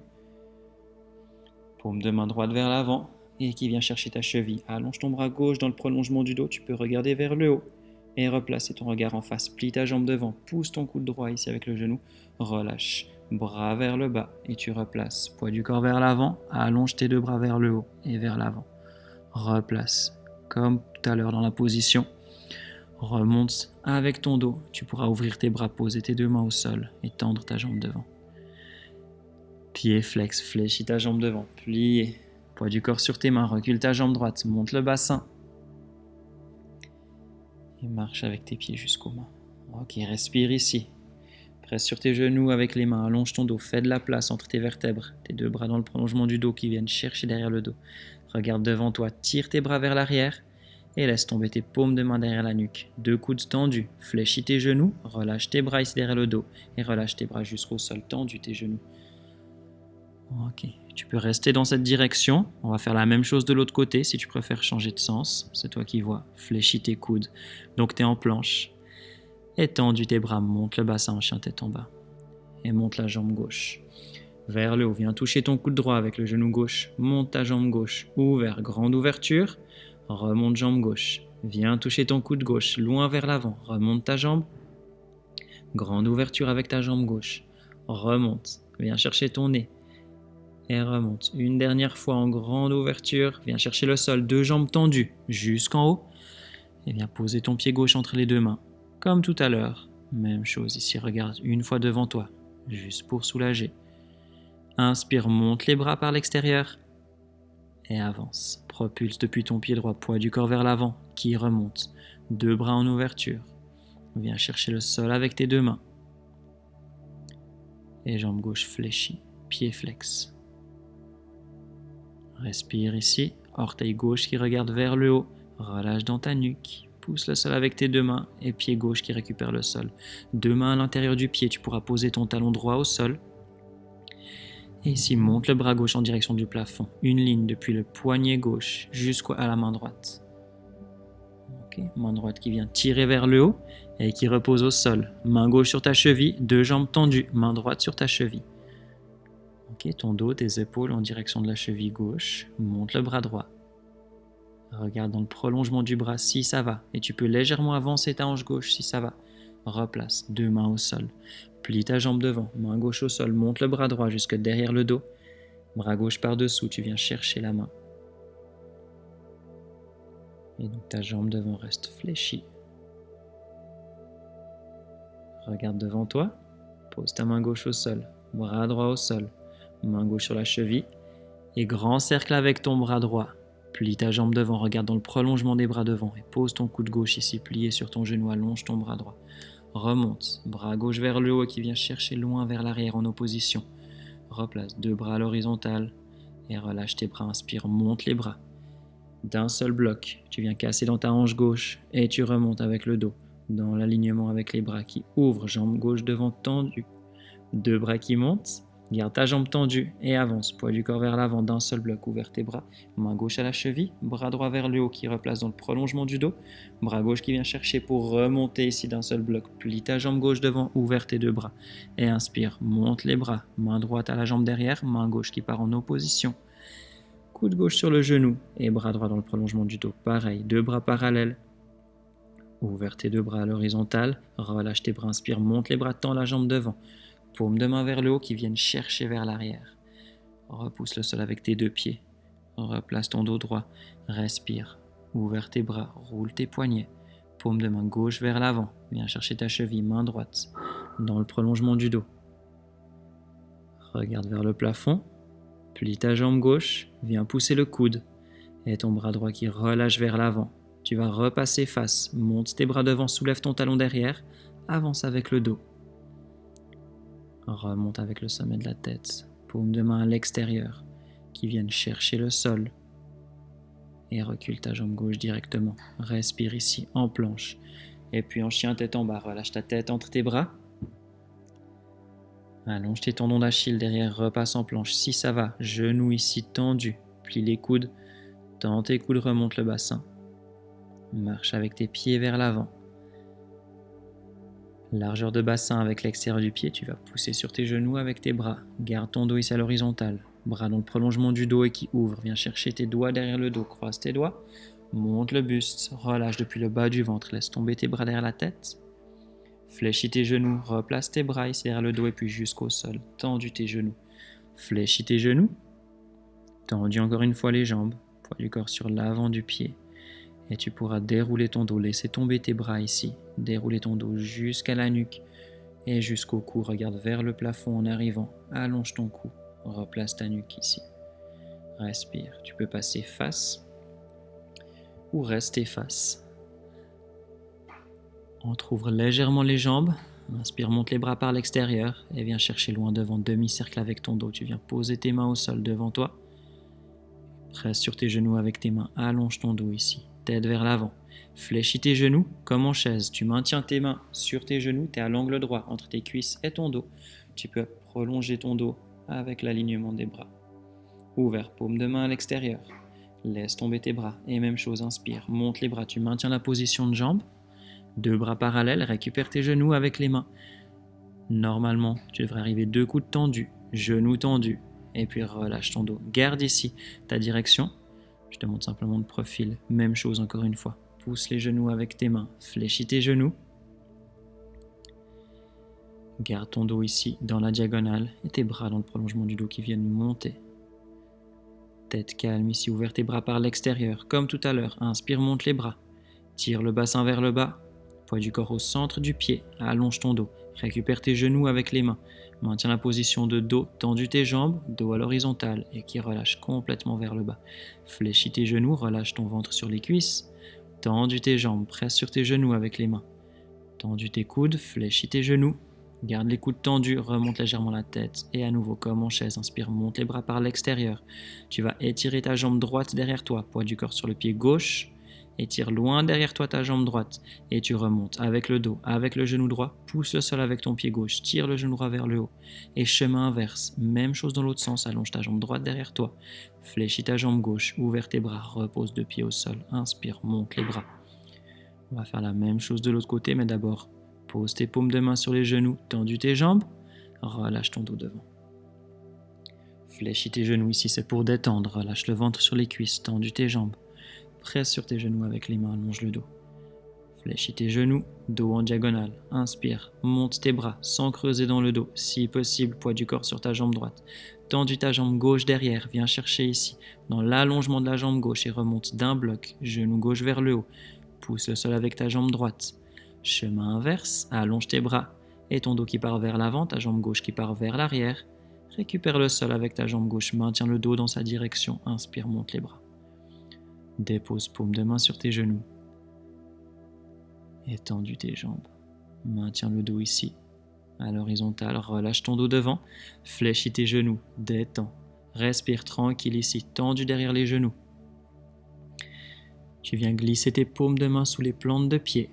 Paume de main droite vers l'avant et qui vient chercher ta cheville. Allonge ton bras gauche dans le prolongement du dos. Tu peux regarder vers le haut et replacer ton regard en face. Plie ta jambe devant. Pousse ton coude droit ici avec le genou. Relâche. Bras vers le bas et tu replaces. Poids du corps vers l'avant. Allonge tes deux bras vers le haut et vers l'avant. Replace. Comme tout à l'heure dans la position. Remonte avec ton dos, tu pourras ouvrir tes bras, poser tes deux mains au sol et tendre ta jambe devant. Pied flex, fléchis ta jambe devant, plié. Poids du corps sur tes mains, recule ta jambe droite, monte le bassin. Et marche avec tes pieds jusqu'aux mains. Ok, respire ici. Presse sur tes genoux avec les mains, allonge ton dos, fais de la place entre tes vertèbres. Tes deux bras dans le prolongement du dos qui viennent chercher derrière le dos. Regarde devant toi, tire tes bras vers l'arrière. Et laisse tomber tes paumes de main derrière la nuque. Deux coudes tendus. Fléchis tes genoux. Relâche tes bras ici derrière le dos. Et relâche tes bras jusqu'au sol. Tendus tes genoux. Ok. Tu peux rester dans cette direction. On va faire la même chose de l'autre côté si tu préfères changer de sens. C'est toi qui vois. Fléchis tes coudes. Donc tu es en planche. Et tendus tes bras. Monte le bassin en chien tête en bas. Et monte la jambe gauche. Vers le haut. Viens toucher ton coude droit avec le genou gauche. Monte ta jambe gauche. Ouvert. Grande ouverture. Remonte jambe gauche, viens toucher ton coude gauche, loin vers l'avant, remonte ta jambe. Grande ouverture avec ta jambe gauche, remonte, viens chercher ton nez et remonte. Une dernière fois en grande ouverture, viens chercher le sol, deux jambes tendues jusqu'en haut et viens poser ton pied gauche entre les deux mains, comme tout à l'heure. Même chose ici, regarde une fois devant toi, juste pour soulager. Inspire, monte les bras par l'extérieur et avance. Propulse depuis ton pied droit, poids du corps vers l'avant, qui remonte. Deux bras en ouverture. Viens chercher le sol avec tes deux mains. Et jambe gauche fléchie, pied flex. Respire ici, orteil gauche qui regarde vers le haut, relâche dans ta nuque. Pousse le sol avec tes deux mains et pied gauche qui récupère le sol. Deux mains à l'intérieur du pied, tu pourras poser ton talon droit au sol. Et ici, monte le bras gauche en direction du plafond. Une ligne depuis le poignet gauche jusqu'à la main droite. Okay. Main droite qui vient tirer vers le haut et qui repose au sol. Main gauche sur ta cheville, deux jambes tendues. Main droite sur ta cheville. Okay. Ton dos, tes épaules en direction de la cheville gauche. Monte le bras droit. Regarde dans le prolongement du bras si ça va. Et tu peux légèrement avancer ta hanche gauche si ça va. Replace, deux mains au sol. Plie ta jambe devant, main gauche au sol, monte le bras droit jusque derrière le dos. Bras gauche par-dessous, tu viens chercher la main. Et donc ta jambe devant reste fléchie. Regarde devant toi, pose ta main gauche au sol, bras droit au sol, main gauche sur la cheville. Et grand cercle avec ton bras droit. Plie ta jambe devant, regarde dans le prolongement des bras devant. Et pose ton coude gauche ici, plié sur ton genou, allonge ton bras droit. Remonte, bras gauche vers le haut qui vient chercher loin vers l'arrière en opposition. Replace deux bras à l'horizontale et relâche tes bras, inspire, monte les bras. D'un seul bloc, tu viens casser dans ta hanche gauche et tu remontes avec le dos, dans l'alignement avec les bras qui ouvrent, jambe gauche devant tendue. Deux bras qui montent, garde ta jambe tendue et avance, poids du corps vers l'avant d'un seul bloc, ouvert tes bras, main gauche à la cheville, bras droit vers le haut qui replace dans le prolongement du dos, bras gauche qui vient chercher pour remonter ici d'un seul bloc, plie ta jambe gauche devant, ouvert tes deux bras et inspire, monte les bras, main droite à la jambe derrière, main gauche qui part en opposition, coude gauche sur le genou et bras droit dans le prolongement du dos, pareil, deux bras parallèles, ouvert tes deux bras à l'horizontale, relâche tes bras, inspire, monte les bras, tends la jambe devant. Paume de main vers le haut qui viennent chercher vers l'arrière. Repousse le sol avec tes deux pieds. Replace ton dos droit. Respire. Ouvre tes bras. Roule tes poignets. Paume de main gauche vers l'avant. Viens chercher ta cheville, main droite. Dans le prolongement du dos. Regarde vers le plafond. Plie ta jambe gauche. Viens pousser le coude. Et ton bras droit qui relâche vers l'avant. Tu vas repasser face. Monte tes bras devant. Soulève ton talon derrière. Avance avec le dos. Remonte avec le sommet de la tête, paume de main à l'extérieur, qui viennent chercher le sol. Et recule ta jambe gauche directement. Respire ici en planche. Et puis en chien tête en bas, relâche ta tête entre tes bras. Allonge tes tendons d'Achille derrière, repasse en planche. Si ça va, genoux ici tendus. Plie les coudes, tends tes coudes, remonte le bassin. Marche avec tes pieds vers l'avant. Largeur de bassin avec l'extérieur du pied, tu vas pousser sur tes genoux avec tes bras. Garde ton dos ici à l'horizontale. Bras dans le prolongement du dos et qui ouvre. Viens chercher tes doigts derrière le dos. Croise tes doigts. Monte le buste. Relâche depuis le bas du ventre. Laisse tomber tes bras derrière la tête. Fléchis tes genoux. Replace tes bras ici derrière le dos et puis jusqu'au sol. Tendu tes genoux. Fléchis tes genoux. Tendu encore une fois les jambes. Poids du corps sur l'avant du pied. Et tu pourras dérouler ton dos, laisser tomber tes bras ici, dérouler ton dos jusqu'à la nuque et jusqu'au cou. Regarde vers le plafond en arrivant, allonge ton cou, replace ta nuque ici. Respire, tu peux passer face ou rester face. Entrouvre légèrement les jambes, inspire, monte les bras par l'extérieur et viens chercher loin devant, demi-cercle avec ton dos. Tu viens poser tes mains au sol devant toi, presse sur tes genoux avec tes mains, allonge ton dos ici. Tête vers l'avant. Fléchis tes genoux comme en chaise. Tu maintiens tes mains sur tes genoux. Tu es à l'angle droit entre tes cuisses et ton dos. Tu peux prolonger ton dos avec l'alignement des bras. Ouvert, paume de main à l'extérieur. Laisse tomber tes bras. Et même chose, inspire. Monte les bras. Tu maintiens la position de jambe. Deux bras parallèles. Récupère tes genoux avec les mains. Normalement, tu devrais arriver deux coudes tendus. Genoux tendus. Et puis relâche ton dos. Garde ici ta direction. Je te montre simplement de profil, même chose encore une fois. pousse les genoux avec tes mains, fléchis tes genoux. Garde ton dos ici dans la diagonale et tes bras dans le prolongement du dos qui viennent monter. Tête calme ici, ouvert tes bras par l'extérieur, comme tout à l'heure. Inspire, monte les bras. Tire le bassin vers le bas. Poids du corps au centre du pied. Allonge ton dos. Récupère tes genoux avec les mains. Maintiens la position de dos, tendu tes jambes, dos à l'horizontale et qui relâche complètement vers le bas. Fléchis tes genoux, relâche ton ventre sur les cuisses. Tendu tes jambes, presse sur tes genoux avec les mains. Tendu tes coudes, fléchis tes genoux. Garde les coudes tendus, remonte légèrement la tête et à nouveau comme en chaise, inspire, monte les bras par l'extérieur. Tu vas étirer ta jambe droite derrière toi, poids du corps sur le pied gauche. Étire loin derrière toi ta jambe droite et tu remontes avec le dos, avec le genou droit, pousse le sol avec ton pied gauche, tire le genou droit vers le haut et chemin inverse, même chose dans l'autre sens, allonge ta jambe droite derrière toi, fléchis ta jambe gauche, ouvre tes bras, repose deux pieds au sol, inspire, monte les bras. On va faire la même chose de l'autre côté, mais d'abord, pose tes paumes de main sur les genoux, tendu tes jambes, relâche ton dos devant. Fléchis tes genoux ici, c'est pour détendre, relâche le ventre sur les cuisses, tendu tes jambes. Presse sur tes genoux avec les mains, allonge le dos. Fléchis tes genoux, dos en diagonale. Inspire, monte tes bras sans creuser dans le dos. Si possible, poids du corps sur ta jambe droite. Tendu ta jambe gauche derrière, viens chercher ici, dans l'allongement de la jambe gauche et remonte d'un bloc. Genou gauche vers le haut. Pousse le sol avec ta jambe droite. Chemin inverse, allonge tes bras et ton dos qui part vers l'avant, ta jambe gauche qui part vers l'arrière. Récupère le sol avec ta jambe gauche, maintiens le dos dans sa direction. Inspire, monte les bras. Dépose paume de main sur tes genoux. Étends tes jambes. Maintiens le dos ici. À l'horizontale, relâche ton dos devant. Fléchis tes genoux. Détends. Respire tranquille ici, tendu derrière les genoux. Tu viens glisser tes paumes de main sous les plantes de pied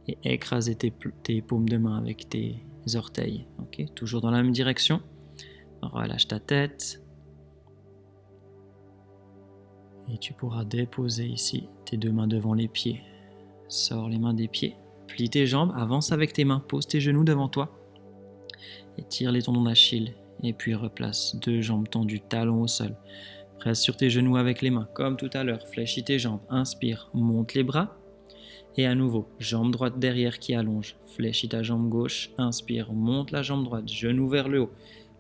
et écraser tes paumes de main avec tes orteils. Okay? Toujours dans la même direction. Relâche ta tête. Et tu pourras déposer ici tes deux mains devant les pieds. Sors les mains des pieds, plie tes jambes, avance avec tes mains, pose tes genoux devant toi. Étire les tendons d'Achille et puis replace deux jambes tendues, talons au sol. Presse sur tes genoux avec les mains, comme tout à l'heure. Fléchis tes jambes, inspire, monte les bras. Et à nouveau, jambe droite derrière qui allonge. Fléchis ta jambe gauche, inspire, monte la jambe droite, genou vers le haut.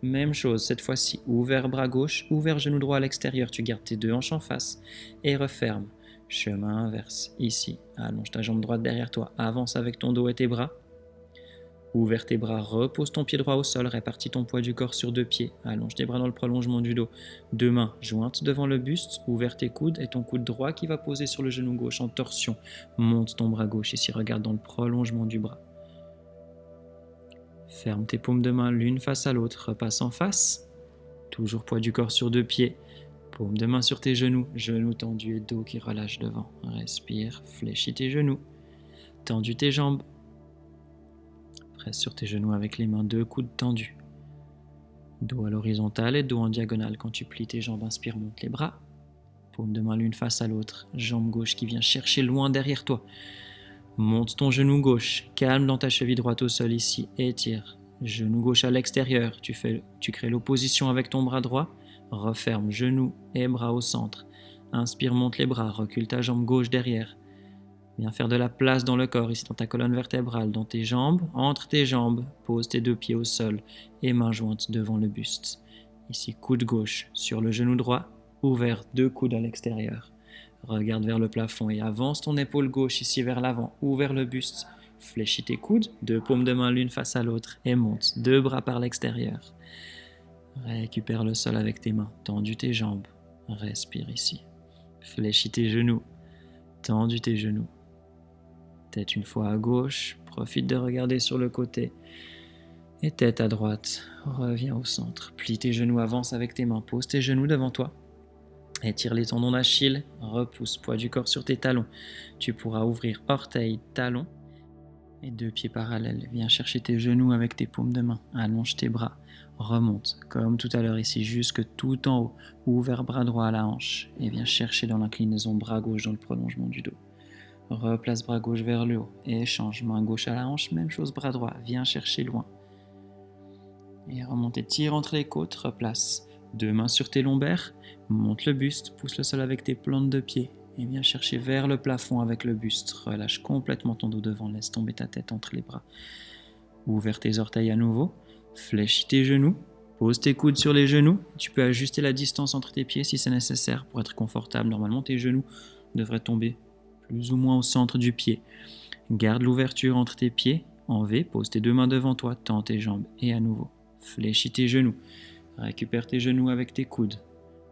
Même chose, cette fois-ci, ouvert bras gauche, ouvert genou droit à l'extérieur, tu gardes tes deux hanches en face et referme. Chemin inverse, ici, allonge ta jambe droite derrière toi, avance avec ton dos et tes bras. Ouvert tes bras, repose ton pied droit au sol, répartis ton poids du corps sur deux pieds, allonge tes bras dans le prolongement du dos. Deux mains jointes devant le buste, ouvert tes coudes et ton coude droit qui va poser sur le genou gauche en torsion. Monte ton bras gauche ici, regarde dans le prolongement du bras. Ferme tes paumes de main l'une face à l'autre, repasse en face. Toujours poids du corps sur deux pieds. Paumes de main sur tes genoux, genoux tendus et dos qui relâche devant. Respire, fléchis tes genoux. Tendu tes jambes. Presse sur tes genoux avec les mains, deux coudes tendus. Dos à l'horizontale et dos en diagonale. Quand tu plies tes jambes, inspire, monte les bras. Paumes de main l'une face à l'autre. Jambe gauche qui vient chercher loin derrière toi. Monte ton genou gauche, calme dans ta cheville droite au sol ici, étire. Genou gauche à l'extérieur, tu crées l'opposition avec ton bras droit. Referme genou et bras au centre. Inspire, monte les bras, recule ta jambe gauche derrière. Viens faire de la place dans le corps, ici dans ta colonne vertébrale, dans tes jambes, entre tes jambes. Pose tes deux pieds au sol et mains jointes devant le buste. Ici, coude gauche sur le genou droit, ouvert, deux coudes à l'extérieur. Regarde vers le plafond et avance ton épaule gauche ici vers l'avant ou vers le buste. Fléchis tes coudes, deux paumes de main l'une face à l'autre et monte, deux bras par l'extérieur. Récupère le sol avec tes mains, tendu tes jambes. Respire ici. Fléchis tes genoux, tendu tes genoux. Tête une fois à gauche, profite de regarder sur le côté. Et tête à droite, reviens au centre. Plie tes genoux, avance avec tes mains, pose tes genoux devant toi. Étire les tendons d'Achille, repousse, poids du corps sur tes talons. Tu pourras ouvrir orteils, talons et deux pieds parallèles. Viens chercher tes genoux avec tes paumes de main. Allonge tes bras, remonte, comme tout à l'heure ici, jusque tout en haut. Ouvert bras droit à la hanche et viens chercher dans l'inclinaison bras gauche dans le prolongement du dos. Replace bras gauche vers le haut et échange main gauche à la hanche, même chose bras droit, viens chercher loin. Et remonte et tire entre les côtes, replace. Deux mains sur tes lombaires, monte le buste, pousse le sol avec tes plantes de pied Et viens chercher vers le plafond avec le buste. Relâche complètement ton dos devant, laisse tomber ta tête entre les bras. Ouvre tes orteils à nouveau, fléchis tes genoux, pose tes coudes sur les genoux. Tu peux ajuster la distance entre tes pieds si c'est nécessaire pour être confortable. Normalement, tes genoux devraient tomber plus ou moins au centre du pied. Garde l'ouverture entre tes pieds. En V, pose tes deux mains devant toi, tends tes jambes et à nouveau, fléchis tes genoux. Récupère tes genoux avec tes coudes.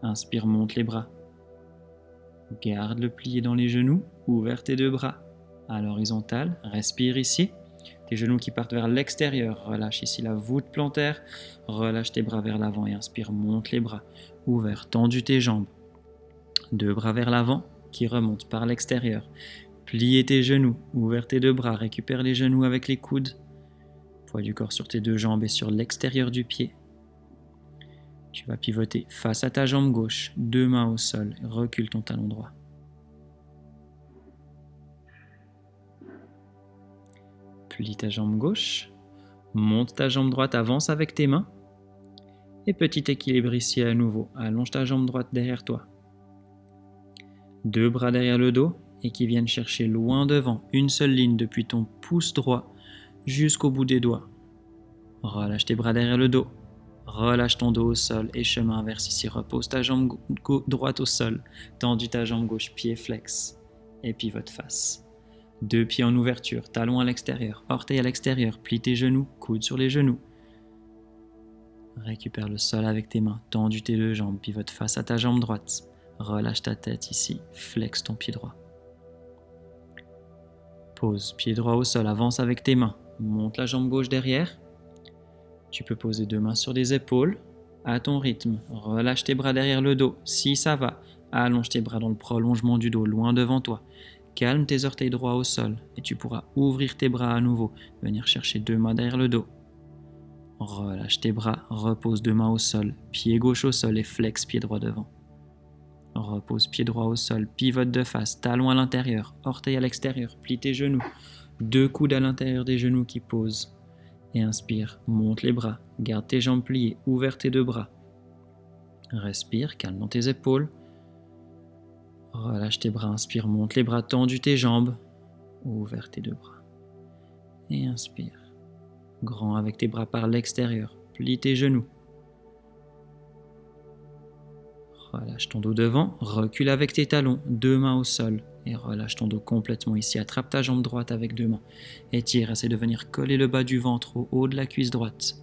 Inspire, monte les bras. Garde le plié dans les genoux, ouvre tes deux bras. À l'horizontale, respire ici. Tes genoux qui partent vers l'extérieur, relâche ici la voûte plantaire. Relâche tes bras vers l'avant et inspire, monte les bras. Ouvert, tendu tes jambes. Deux bras vers l'avant qui remontent par l'extérieur. Plie tes genoux, ouvre tes deux bras, récupère les genoux avec les coudes. Poids du corps sur tes deux jambes et sur l'extérieur du pied. Tu vas pivoter face à ta jambe gauche, deux mains au sol, recule ton talon droit. Plie ta jambe gauche, monte ta jambe droite, avance avec tes mains. Et petit équilibre ici à nouveau, allonge ta jambe droite derrière toi. Deux bras derrière le dos et qui viennent chercher loin devant, une seule ligne depuis ton pouce droit jusqu'au bout des doigts. Relâche tes bras derrière le dos. Relâche ton dos au sol et chemin inverse ici. Repose ta jambe droite au sol. Tendu ta jambe gauche, pied flex. Et pivote face. Deux pieds en ouverture, talons à l'extérieur, orteils à l'extérieur. Plie tes genoux, coude sur les genoux. Récupère le sol avec tes mains. Tendu tes deux jambes, pivote face à ta jambe droite. Relâche ta tête ici. Flex ton pied droit. Pose, pied droit au sol, avance avec tes mains. Monte la jambe gauche derrière. Tu peux poser deux mains sur les épaules, à ton rythme. Relâche tes bras derrière le dos, si ça va. Allonge tes bras dans le prolongement du dos, loin devant toi. Calme tes orteils droits au sol et tu pourras ouvrir tes bras à nouveau. Venir chercher deux mains derrière le dos. Relâche tes bras, repose deux mains au sol, pied gauche au sol et flex pied droit devant. Repose pied droit au sol, pivote de face, talon à l'intérieur, orteil à l'extérieur, plie tes genoux. Deux coudes à l'intérieur des genoux qui posent. Et inspire, monte les bras, garde tes jambes pliées, ouvre tes deux bras. Respire, calme dans tes épaules. Relâche tes bras, inspire, monte les bras, tendu tes jambes. Ouvre tes deux bras. Et inspire. Grand avec tes bras par l'extérieur, plie tes genoux. Relâche ton dos devant, recule avec tes talons, deux mains au sol. Et relâche ton dos complètement ici. Attrape ta jambe droite avec deux mains. Étire, essaie de venir coller le bas du ventre au haut de la cuisse droite.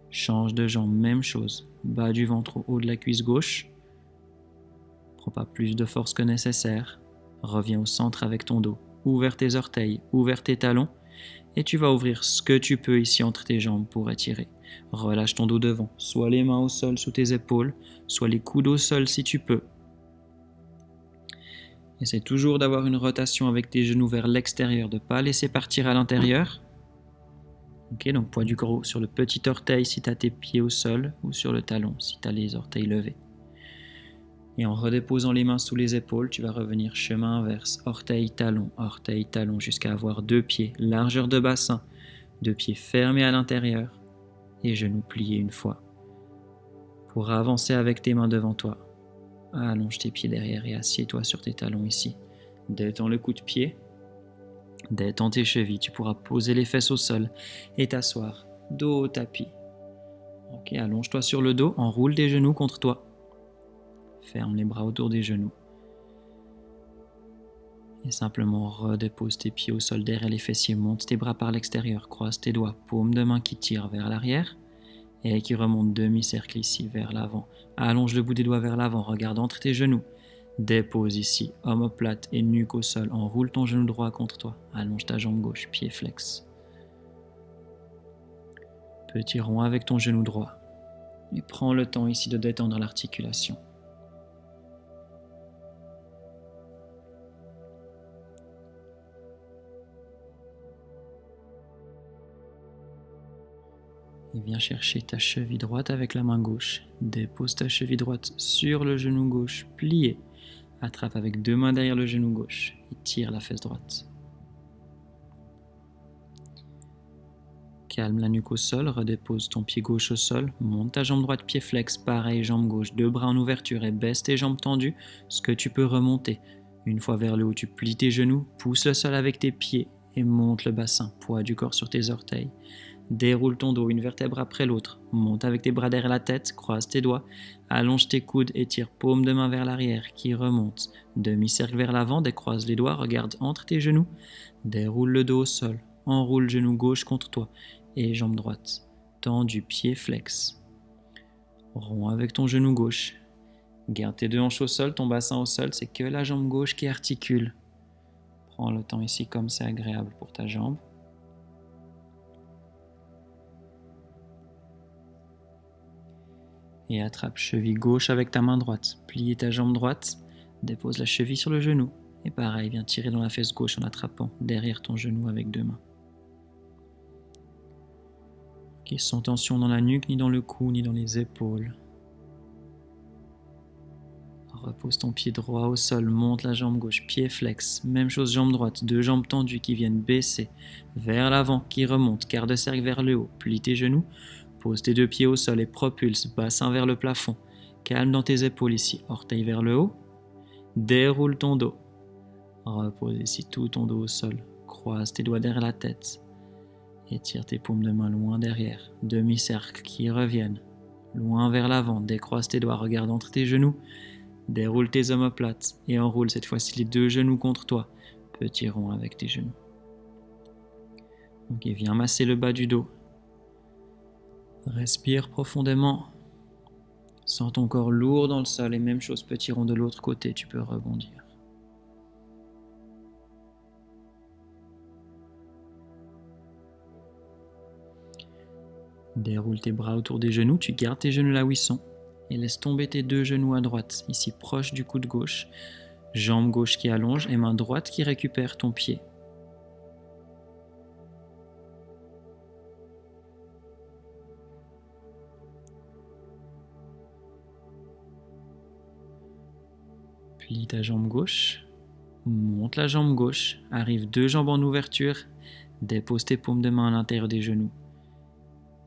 Change de jambe, même chose. Bas du ventre au haut de la cuisse gauche. Prends pas plus de force que nécessaire. Reviens au centre avec ton dos. Ouvre tes orteils, ouvre tes talons. Et tu vas ouvrir ce que tu peux ici entre tes jambes pour étirer. Relâche ton dos devant. Soit les mains au sol sous tes épaules, soit les coudes au sol si tu peux. Essaie toujours d'avoir une rotation avec tes genoux vers l'extérieur, de ne pas laisser partir à l'intérieur. Ok, donc poids du corps sur le petit orteil si tu as tes pieds au sol ou sur le talon si tu as les orteils levés. Et en redéposant les mains sous les épaules, tu vas revenir chemin inverse, orteil, talon, jusqu'à avoir deux pieds, largeur de bassin, deux pieds fermés à l'intérieur et genoux pliés une fois. Pour avancer avec tes mains devant toi. Allonge tes pieds derrière et assieds-toi sur tes talons ici. Détends le coup de pied. Détends tes chevilles. Tu pourras poser les fesses au sol et t'asseoir. Dos au tapis. Ok, allonge-toi sur le dos. Enroule tes genoux contre toi. Ferme les bras autour des genoux. Et simplement redépose tes pieds au sol derrière les fessiers. Monte tes bras par l'extérieur. Croise tes doigts. Paume de main qui tire vers l'arrière. Et qui remonte demi-cercle ici vers l'avant. Allonge le bout des doigts vers l'avant, regarde entre tes genoux. Dépose ici, omoplate et nuque au sol. Enroule ton genou droit contre toi. Allonge ta jambe gauche, pied flex. Petit rond avec ton genou droit. Et prends le temps ici de détendre l'articulation. Et viens chercher ta cheville droite avec la main gauche. Dépose ta cheville droite sur le genou gauche, plié. Attrape avec deux mains derrière le genou gauche et tire la fesse droite. Calme la nuque au sol, redépose ton pied gauche au sol, monte ta jambe droite, pied flex, pareil, jambe gauche, deux bras en ouverture et baisse tes jambes tendues, ce que tu peux remonter. Une fois vers le haut, tu plies tes genoux, pousse le sol avec tes pieds et monte le bassin, poids du corps sur tes orteils. Déroule ton dos, une vertèbre après l'autre, monte avec tes bras derrière la tête, croise tes doigts, allonge tes coudes et tire paume de main vers l'arrière qui remonte. Demi-cercle vers l'avant, décroise les doigts, regarde entre tes genoux, déroule le dos au sol, enroule genou gauche contre toi et jambe droite, tendu, pied flex. Rond avec ton genou gauche. Garde tes deux hanches au sol, ton bassin au sol, c'est que la jambe gauche qui articule. Prends le temps ici comme c'est agréable pour ta jambe. Et attrape cheville gauche avec ta main droite. Plie ta jambe droite, dépose la cheville sur le genou. Et pareil, viens tirer dans la fesse gauche en attrapant derrière ton genou avec deux mains. Ok, sans tension dans la nuque, ni dans le cou, ni dans les épaules. Repose ton pied droit au sol, monte la jambe gauche, pied flex. Même chose, jambe droite, deux jambes tendues qui viennent baisser. Vers l'avant, qui remonte, quart de cercle vers le haut. Plie tes genoux, pose tes deux pieds au sol et propulse, bassin vers le plafond. Calme dans tes épaules ici, orteils vers le haut. Déroule ton dos. Repose ici tout ton dos au sol. Croise tes doigts derrière la tête. Étire tes paumes de main loin derrière. Demi-cercle qui reviennent. Loin vers l'avant. Décroise tes doigts. Regarde entre tes genoux. Déroule tes omoplates. Et enroule cette fois-ci les deux genoux contre toi. Petit rond avec tes genoux. Ok, viens masser le bas du dos. Respire profondément. Sens ton corps lourd dans le sol. Et même chose, petit rond de l'autre côté. Tu peux rebondir. Déroule tes bras autour des genoux, tu gardes tes genoux là où ils sont et laisse tomber tes deux genoux à droite, ici proche du coude gauche, jambe gauche qui allonge et main droite qui récupère ton pied. Plie ta jambe gauche, monte la jambe gauche, arrive deux jambes en ouverture, dépose tes paumes de main à l'intérieur des genoux.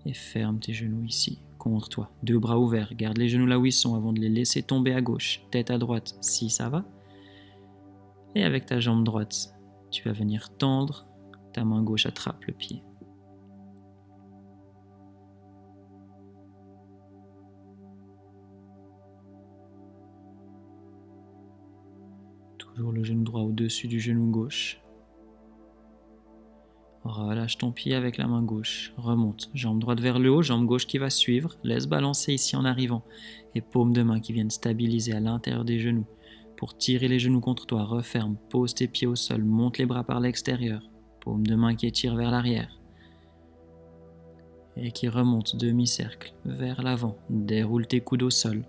Et ferme tes genoux ici, contre toi. Deux bras ouverts, garde les genoux là où ils sont avant de les laisser tomber à gauche, tête à droite, si ça va. Et avec ta jambe droite, tu vas venir tendre, ta main gauche attrape le pied. Toujours le genou droit au-dessus du genou gauche. Relâche ton pied avec la main gauche, remonte, jambe droite vers le haut, jambe gauche qui va suivre, laisse balancer ici en arrivant, et paumes de main qui viennent stabiliser à l'intérieur des genoux. Pour tirer les genoux contre toi, referme, pose tes pieds au sol, monte les bras par l'extérieur, paumes de main qui étirent vers l'arrière, et qui remonte demi-cercle vers l'avant, déroule tes coudes au sol,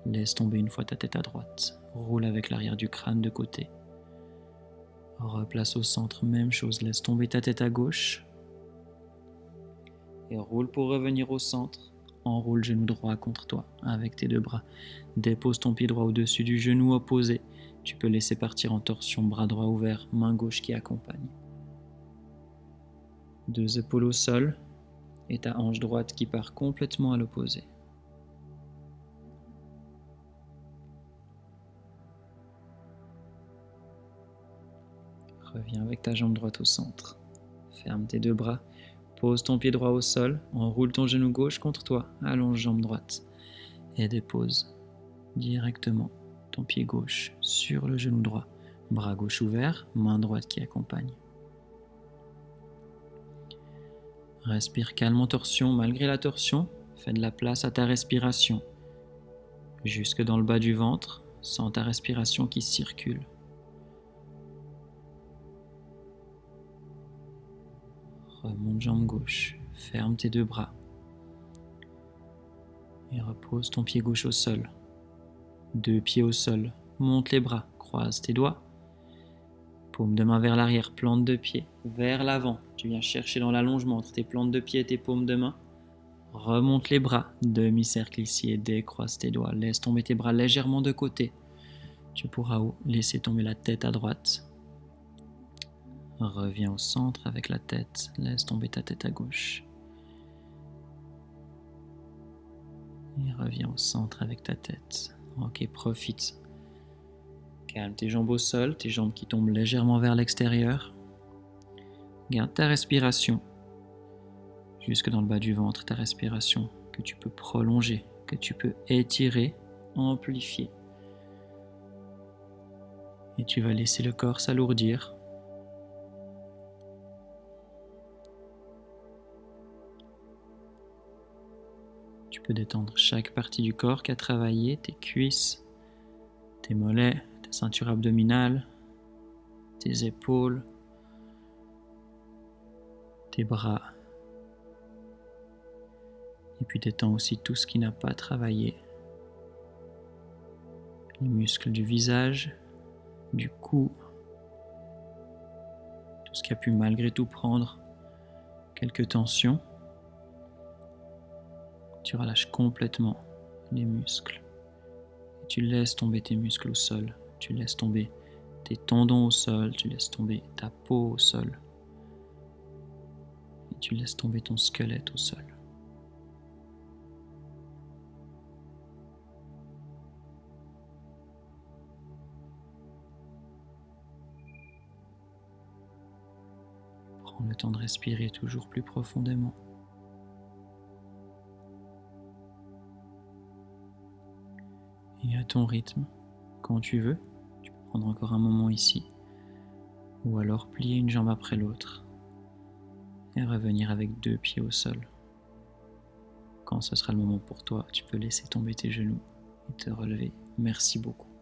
laisse tomber une fois ta tête à droite, roule avec l'arrière du crâne de côté. Replace au centre, même chose, laisse tomber ta tête à gauche et roule pour revenir au centre. Enroule le genou droit contre toi avec tes deux bras. Dépose ton pied droit au-dessus du genou opposé. Tu peux laisser partir en torsion, bras droit ouvert, main gauche qui accompagne. Deux épaules au sol et ta hanche droite qui part complètement à l'opposé. Reviens avec ta jambe droite au centre. Ferme tes deux bras. Pose ton pied droit au sol. Enroule ton genou gauche contre toi. Allonge jambe droite. Et dépose directement ton pied gauche sur le genou droit. Bras gauche ouvert, main droite qui accompagne. Respire calme en torsion. Malgré la torsion, fais de la place à ta respiration. Jusque dans le bas du ventre, sens ta respiration qui circule. Remonte jambe gauche, ferme tes deux bras et repose ton pied gauche au sol. Deux pieds au sol, monte les bras, croise tes doigts. Paume de main vers l'arrière, plante de pied, vers l'avant. Tu viens chercher dans l'allongement entre tes plantes de pied et tes paumes de main. Remonte les bras, demi-cercle ici et décroise tes doigts. Laisse tomber tes bras légèrement de côté. Tu pourras laisser tomber la tête à droite. Reviens au centre avec la tête. Laisse tomber ta tête à gauche. Et reviens au centre avec ta tête. Ok, profite. Calme tes jambes au sol, tes jambes qui tombent légèrement vers l'extérieur. Garde ta respiration. Jusque dans le bas du ventre, ta respiration que tu peux prolonger, que tu peux étirer, amplifier. Et tu vas laisser le corps s'alourdir. Tu peux détendre chaque partie du corps qui a travaillé, tes cuisses, tes mollets, ta ceinture abdominale, tes épaules, tes bras. Et puis détends aussi tout ce qui n'a pas travaillé. Les muscles du visage, du cou, tout ce qui a pu malgré tout prendre quelques tensions. Tu relâches complètement les muscles. Et tu laisses tomber tes muscles au sol. Tu laisses tomber tes tendons au sol. Tu laisses tomber ta peau au sol. Et tu laisses tomber ton squelette au sol. Prends le temps de respirer toujours plus profondément. Et à ton rythme, quand tu veux, tu peux prendre encore un moment ici, ou alors plier une jambe après l'autre et revenir avec 2 pieds au sol. Quand ce sera le moment pour toi, tu peux laisser tomber tes genoux et te relever. Merci beaucoup.